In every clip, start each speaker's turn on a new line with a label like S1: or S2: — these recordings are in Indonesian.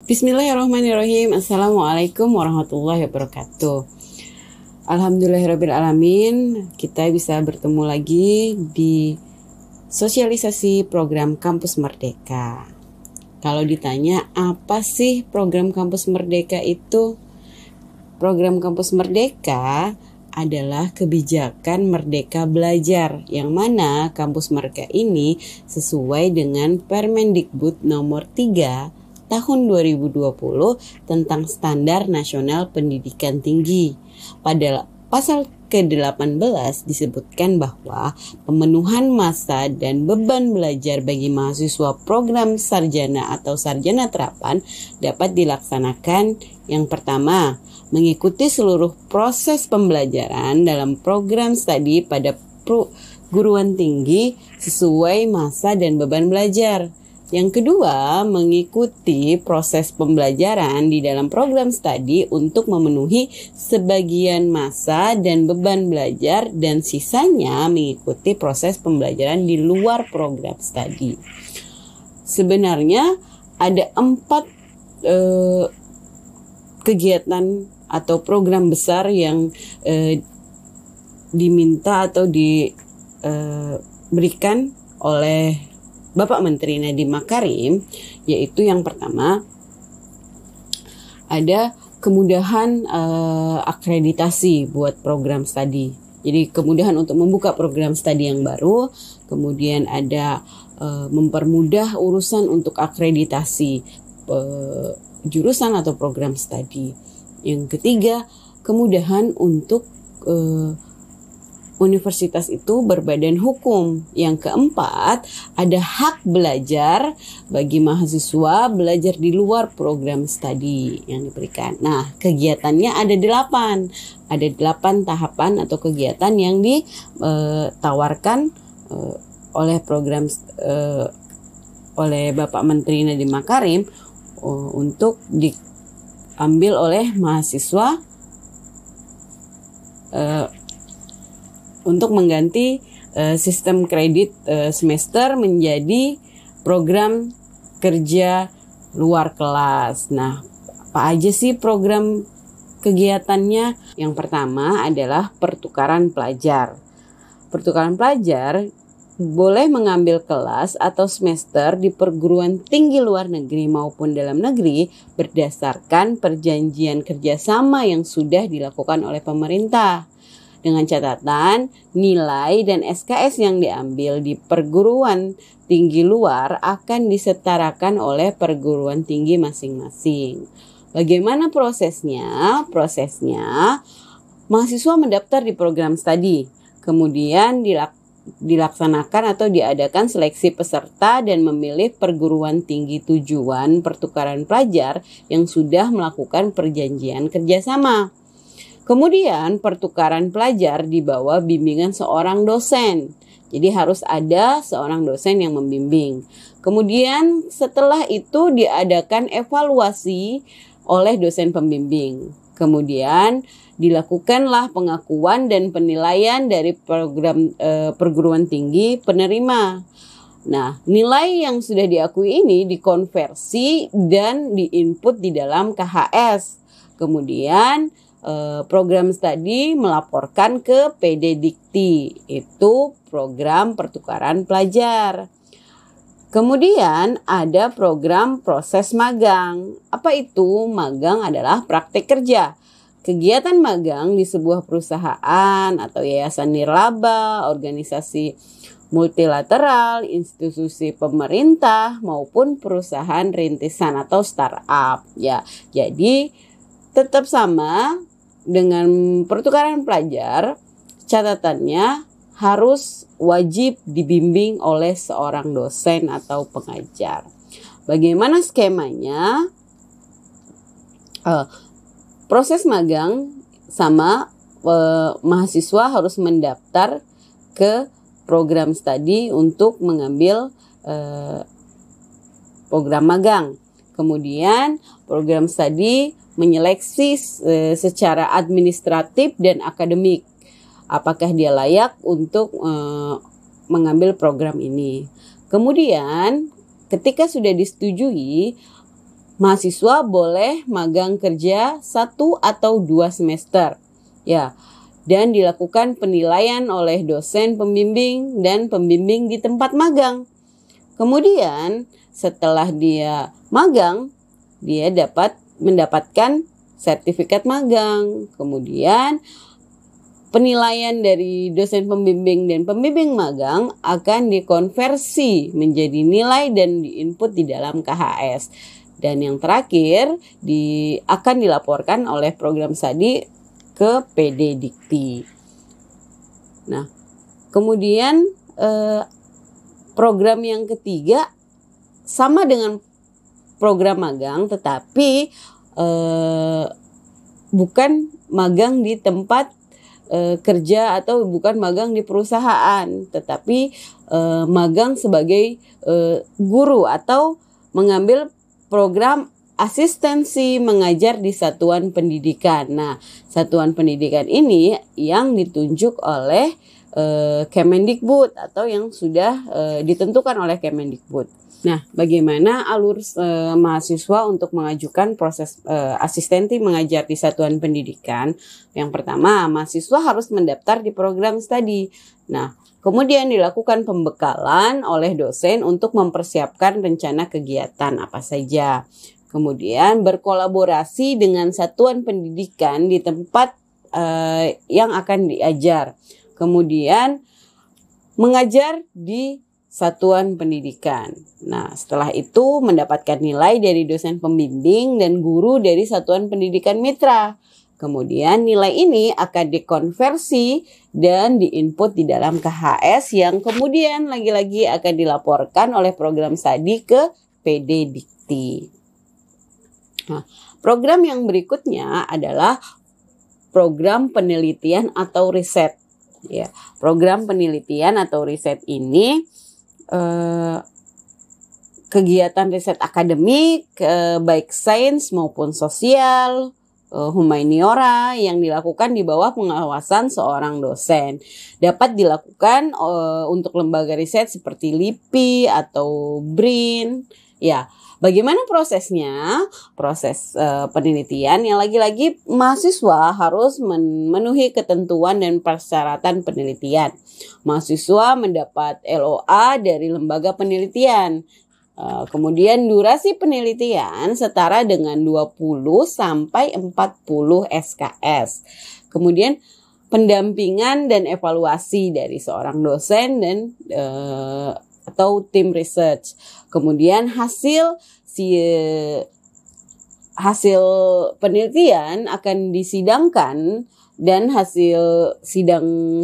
S1: Bismillahirrahmanirrahim. Assalamualaikum warahmatullahi wabarakatuh. Alhamdulillahirrabbilalamin, kita bisa bertemu lagi di sosialisasi program Kampus Merdeka. Kalau ditanya apa sih program Kampus Merdeka itu? Program Kampus Merdeka adalah kebijakan Merdeka Belajar, yang mana Kampus Merdeka ini sesuai dengan Permendikbud nomor 3 tahun 2020 tentang Standar Nasional Pendidikan Tinggi. Pada pasal ke-18 disebutkan bahwa pemenuhan masa dan beban belajar bagi mahasiswa program sarjana atau sarjana terapan dapat dilaksanakan. Yang pertama, mengikuti seluruh proses pembelajaran dalam program studi pada perguruan tinggi sesuai masa dan beban belajar. Yang kedua, mengikuti proses pembelajaran di dalam program studi untuk memenuhi sebagian masa dan beban belajar, dan sisanya mengikuti proses pembelajaran di luar program studi. Sebenarnya ada 4 kegiatan atau program besar yang diminta atau diberikan oleh Bapak Menteri Nadiem Makarim, yaitu yang pertama ada kemudahan akreditasi buat program studi. Jadi kemudahan untuk membuka program studi yang baru, kemudian ada mempermudah urusan untuk akreditasi jurusan atau program studi. Yang ketiga, kemudahan untuk universitas itu berbadan hukum. Yang keempat, ada hak belajar bagi mahasiswa belajar di luar program studi yang diberikan. Nah, kegiatannya ada 8. Ada 8 tahapan atau kegiatan yang ditawarkan oleh program oleh Bapak Menteri Nadiem Makarim untuk diambil oleh mahasiswa untuk mengganti sistem kredit semester menjadi program kerja luar kelas. Nah, apa aja sih program kegiatannya? Yang pertama adalah pertukaran pelajar. Pertukaran pelajar boleh mengambil kelas atau semester di perguruan tinggi luar negeri maupun dalam negeri berdasarkan perjanjian kerjasama yang sudah dilakukan oleh pemerintah. Dengan catatan, nilai dan SKS yang diambil di perguruan tinggi luar akan disetarakan oleh perguruan tinggi masing-masing. Bagaimana prosesnya? Prosesnya, mahasiswa mendaftar di program studi, kemudian dilaksanakan atau diadakan seleksi peserta dan memilih perguruan tinggi tujuan pertukaran pelajar yang sudah melakukan perjanjian kerjasama. Kemudian pertukaran pelajar di bawah bimbingan seorang dosen. Jadi harus ada seorang dosen yang membimbing. Kemudian setelah itu diadakan evaluasi oleh dosen pembimbing. Kemudian dilakukanlah pengakuan dan penilaian dari program perguruan tinggi penerima. Nah, nilai yang sudah diakui ini dikonversi dan diinput di dalam KHS. Kemudian program studi melaporkan ke PD Dikti, itu program pertukaran pelajar. Kemudian ada program proses magang. Apa itu? Magang adalah praktek kerja. Kegiatan magang di sebuah perusahaan atau yayasan nirlaba, organisasi multilateral, institusi pemerintah maupun perusahaan rintisan atau startup. Ya, jadi tetap sama dengan pertukaran pelajar, catatannya harus wajib dibimbing oleh seorang dosen atau pengajar. Bagaimana skemanya? Proses magang sama, mahasiswa harus mendaftar ke program studi untuk mengambil program magang. Kemudian program studi menyeleksi secara administratif dan akademik apakah dia layak untuk mengambil program ini. Kemudian ketika sudah disetujui, mahasiswa boleh magang kerja 1 atau 2 semester. Ya, dan dilakukan penilaian oleh dosen pembimbing dan pembimbing di tempat magang. Kemudian setelah dia magang, dia dapat mendapatkan sertifikat magang. Kemudian penilaian dari dosen pembimbing dan pembimbing magang akan dikonversi menjadi nilai dan diinput di dalam KHS. Dan yang terakhir akan dilaporkan oleh program studi ke PD Dikti. Nah, kemudian program yang ketiga sama dengan program magang, tetapi bukan magang di tempat kerja atau bukan magang di perusahaan, tetapi magang sebagai guru atau mengambil program asistensi mengajar di satuan pendidikan. Nah, satuan pendidikan ini yang ditunjuk oleh Kemendikbud atau yang sudah ditentukan oleh Kemendikbud. Nah, bagaimana alur mahasiswa untuk mengajukan proses asistensi mengajar di satuan pendidikan? Yang pertama, mahasiswa harus mendaftar di program studi. Nah, kemudian dilakukan pembekalan oleh dosen untuk mempersiapkan rencana kegiatan apa saja. Kemudian berkolaborasi dengan satuan pendidikan di tempat yang akan diajar. Kemudian mengajar di satuan pendidikan. Nah, setelah itu mendapatkan nilai dari dosen pembimbing dan guru dari satuan pendidikan mitra. Kemudian nilai ini akan dikonversi dan diinput di dalam KHS yang kemudian lagi-lagi akan dilaporkan oleh program studi ke PD Dikti. Nah, program yang berikutnya adalah program penelitian atau riset. Ya, program penelitian atau riset ini kegiatan riset akademik baik sains maupun sosial, humaniora yang dilakukan di bawah pengawasan seorang dosen. Dapat dilakukan untuk lembaga riset seperti LIPI atau BRIN. Ya, bagaimana prosesnya? Proses penelitian yang lagi-lagi mahasiswa harus memenuhi ketentuan dan persyaratan penelitian. Mahasiswa mendapat LOA dari lembaga penelitian. Kemudian durasi penelitian setara dengan 20 sampai 40 SKS. Kemudian pendampingan dan evaluasi dari seorang dosen dan atau tim research. Kemudian hasil penelitian akan disidangkan dan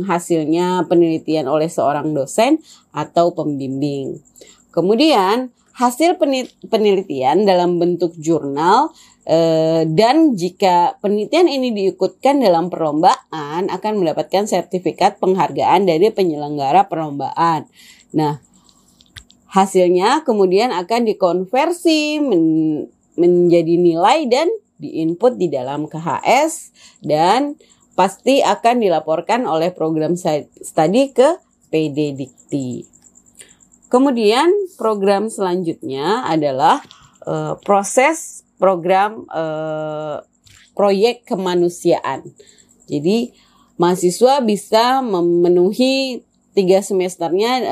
S1: hasilnya penelitian oleh seorang dosen atau pembimbing. Kemudian hasil penelitian dalam bentuk jurnal dan jika penelitian ini diikutkan dalam perlombaan akan mendapatkan sertifikat penghargaan dari penyelenggara perlombaan. Nah, hasilnya kemudian akan dikonversi menjadi nilai dan diinput di dalam KHS dan pasti akan dilaporkan oleh program studi ke PD Dikti. Kemudian program selanjutnya adalah proses program proyek kemanusiaan. Jadi mahasiswa bisa memenuhi 3 semesternya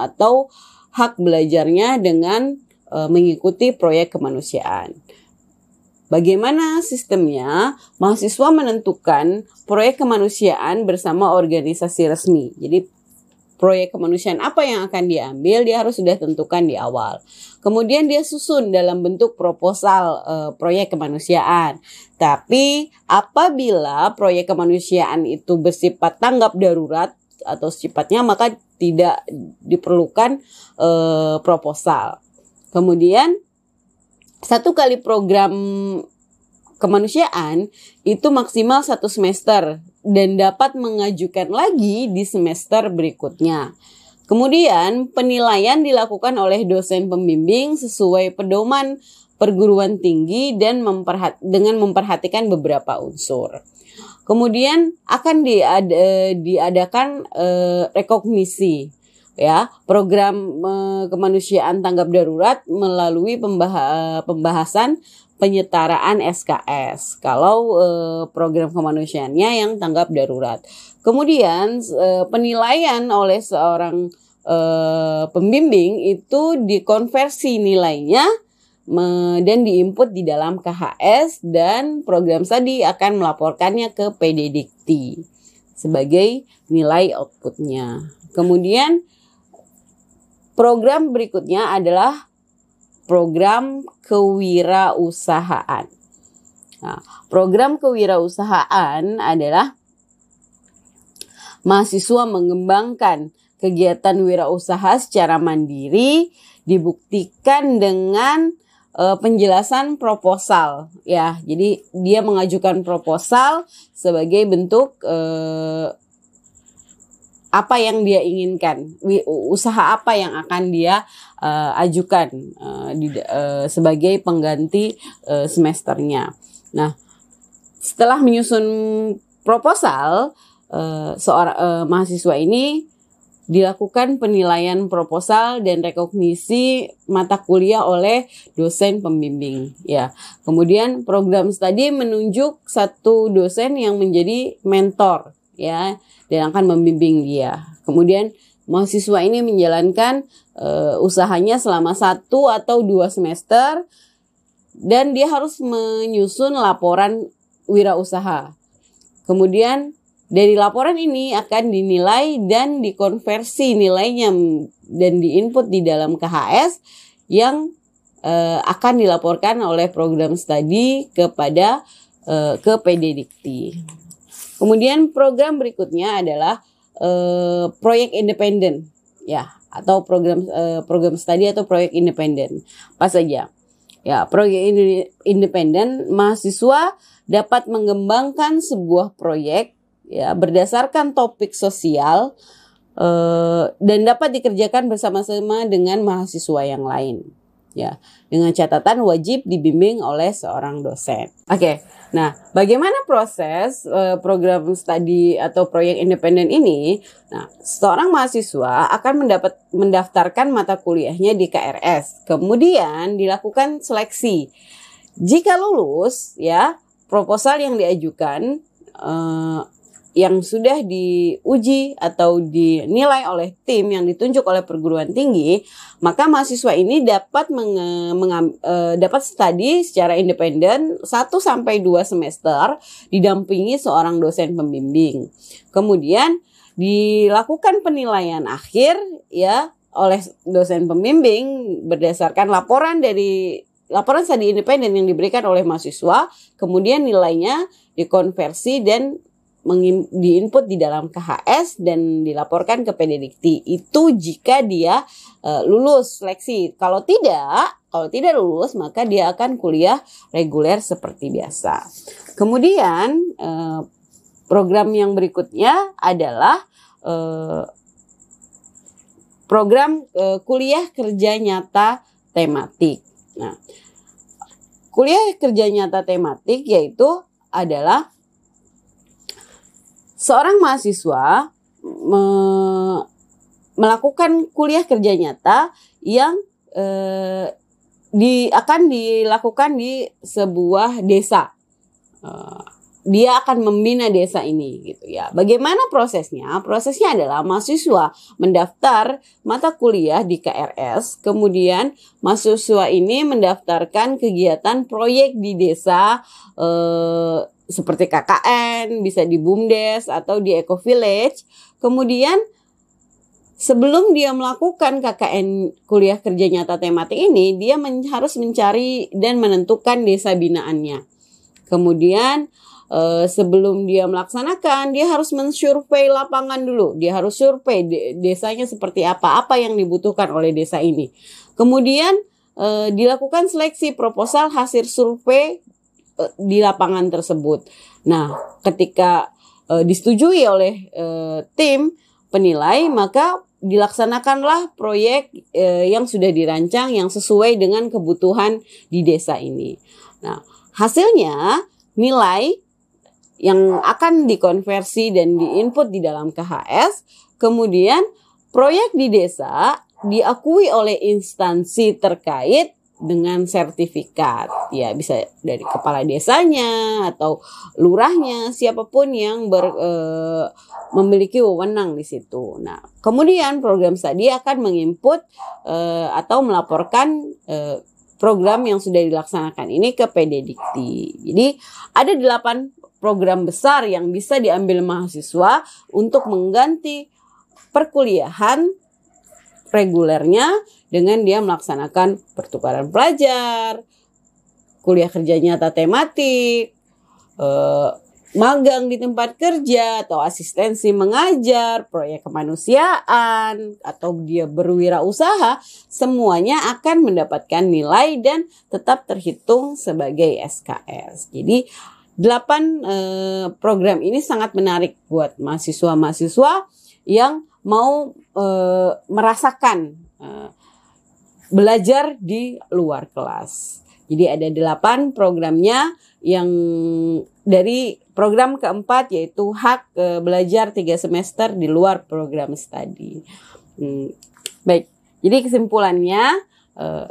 S1: atau hak belajarnya dengan mengikuti proyek kemanusiaan. Bagaimana sistemnya? Mahasiswa menentukan proyek kemanusiaan bersama organisasi resmi. Jadi proyek kemanusiaan apa yang akan diambil, dia harus sudah tentukan di awal. Kemudian dia susun dalam bentuk proposal proyek kemanusiaan. Tapi apabila proyek kemanusiaan itu bersifat tanggap darurat atau sifatnya, maka tidak diperlukan proposal. Kemudian 1 kali program kemanusiaan itu maksimal 1 semester dan dapat mengajukan lagi di semester berikutnya. Kemudian penilaian dilakukan oleh dosen pembimbing sesuai pedoman perguruan tinggi dan dengan memperhatikan beberapa unsur. Kemudian akan diadakan rekognisi. ya, program kemanusiaan tanggap darurat melalui pembahasan penyetaraan SKS. Kalau program kemanusiaannya yang tanggap darurat. Kemudian penilaian oleh seorang pembimbing itu dikonversi nilainya dan diinput di dalam KHS, dan program studi akan melaporkannya ke PDDikti sebagai nilai outputnya. Kemudian program berikutnya adalah program kewirausahaan. Nah, program kewirausahaan adalah mahasiswa mengembangkan kegiatan wirausaha secara mandiri, dibuktikan dengan penjelasan proposal, ya. Jadi dia mengajukan proposal sebagai bentuk apa yang dia inginkan, usaha apa yang akan dia ajukan sebagai pengganti semesternya. Nah, setelah menyusun proposal, seorang mahasiswa ini dilakukan penilaian proposal dan rekognisi mata kuliah oleh dosen pembimbing, ya. Kemudian program studi menunjuk satu dosen yang menjadi mentor, ya, dan akan membimbing dia. Kemudian mahasiswa ini menjalankan usahanya selama 1 atau 2 semester, dan dia harus menyusun laporan wirausaha. Kemudian dari laporan ini akan dinilai dan dikonversi nilainya dan diinput di dalam KHS yang akan dilaporkan oleh program studi kepada ke PDDikti. Kemudian program berikutnya adalah proyek independen, ya, atau program studi atau proyek independen. Apa saja? Ya, proyek independen, mahasiswa dapat mengembangkan sebuah proyek, ya, berdasarkan topik sosial dan dapat dikerjakan bersama-sama dengan mahasiswa yang lain, ya, dengan catatan wajib dibimbing oleh seorang dosen. Oke. Nah, bagaimana proses program studi atau proyek independen ini? Nah, seorang mahasiswa akan mendaftarkan mata kuliahnya di KRS. Kemudian dilakukan seleksi. Jika lulus, ya, proposal yang diajukan yang sudah diuji atau dinilai oleh tim yang ditunjuk oleh perguruan tinggi, maka mahasiswa ini dapat dapat studi secara independen 1-2 semester didampingi seorang dosen pembimbing. Kemudian dilakukan penilaian akhir, ya, oleh dosen pembimbing berdasarkan laporan studi independen yang diberikan oleh mahasiswa, kemudian nilainya dikonversi dan diinput di dalam KHS dan dilaporkan ke PDDikti. Itu jika dia lulus seleksi. Kalau tidak lulus, maka dia akan kuliah reguler seperti biasa. Kemudian program yang berikutnya adalah program kuliah kerja nyata tematik. Nah, kuliah kerja nyata tematik yaitu adalah seorang mahasiswa melakukan kuliah kerja nyata yang akan dilakukan di sebuah desa. Dia akan membina desa ini, gitu ya. Bagaimana prosesnya? Prosesnya adalah mahasiswa mendaftar mata kuliah di KRS, kemudian mahasiswa ini mendaftarkan kegiatan proyek di desa seperti KKN, bisa di BUMDes atau di Eco Village. Kemudian sebelum dia melakukan KKN kuliah kerja nyata tematik ini, dia harus mencari dan menentukan desa binaannya. Kemudian sebelum dia melaksanakan, dia harus mensurvei lapangan dulu. Dia harus survei desanya seperti apa yang dibutuhkan oleh desa ini. Kemudian dilakukan seleksi proposal hasil survei di lapangan tersebut. Nah, ketika disetujui oleh tim penilai, maka dilaksanakanlah proyek yang sudah dirancang yang sesuai dengan kebutuhan di desa ini. Nah, hasilnya nilai yang akan dikonversi dan diinput di dalam KHS, kemudian Proyek di desa diakui oleh instansi terkait dengan sertifikat. Ya, bisa dari kepala desanya atau lurahnya, siapapun yang memiliki wewenang di situ. Nah, kemudian program studi akan menginput atau melaporkan program yang sudah dilaksanakan ini ke PDDikti. Jadi ada 8 program besar yang bisa diambil mahasiswa untuk mengganti perkuliahan regulernya dengan dia melaksanakan pertukaran pelajar, kuliah kerja nyata tematik, magang di tempat kerja atau asistensi mengajar, proyek kemanusiaan, atau dia berwirausaha, semuanya akan mendapatkan nilai dan tetap terhitung sebagai SKS. Jadi 8 program ini sangat menarik buat mahasiswa-mahasiswa yang mau merasakan belajar di luar kelas. Jadi ada 8 programnya, yang dari program keempat yaitu hak belajar 3 semester di luar program studi. Baik, jadi kesimpulannya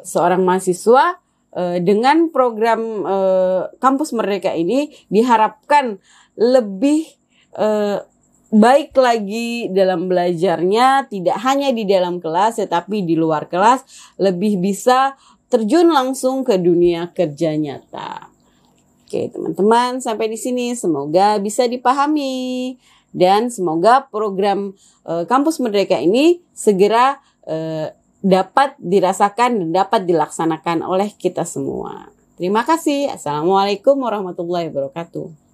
S1: seorang mahasiswa dengan program Kampus Merdeka ini diharapkan lebih baik lagi dalam belajarnya, tidak hanya di dalam kelas tetapi di luar kelas, lebih bisa terjun langsung ke dunia kerja nyata. Oke, teman-teman, sampai di sini semoga bisa dipahami dan semoga program Kampus Merdeka ini segera dapat dirasakan dan dapat dilaksanakan oleh kita semua. Terima kasih. Assalamualaikum warahmatullahi wabarakatuh.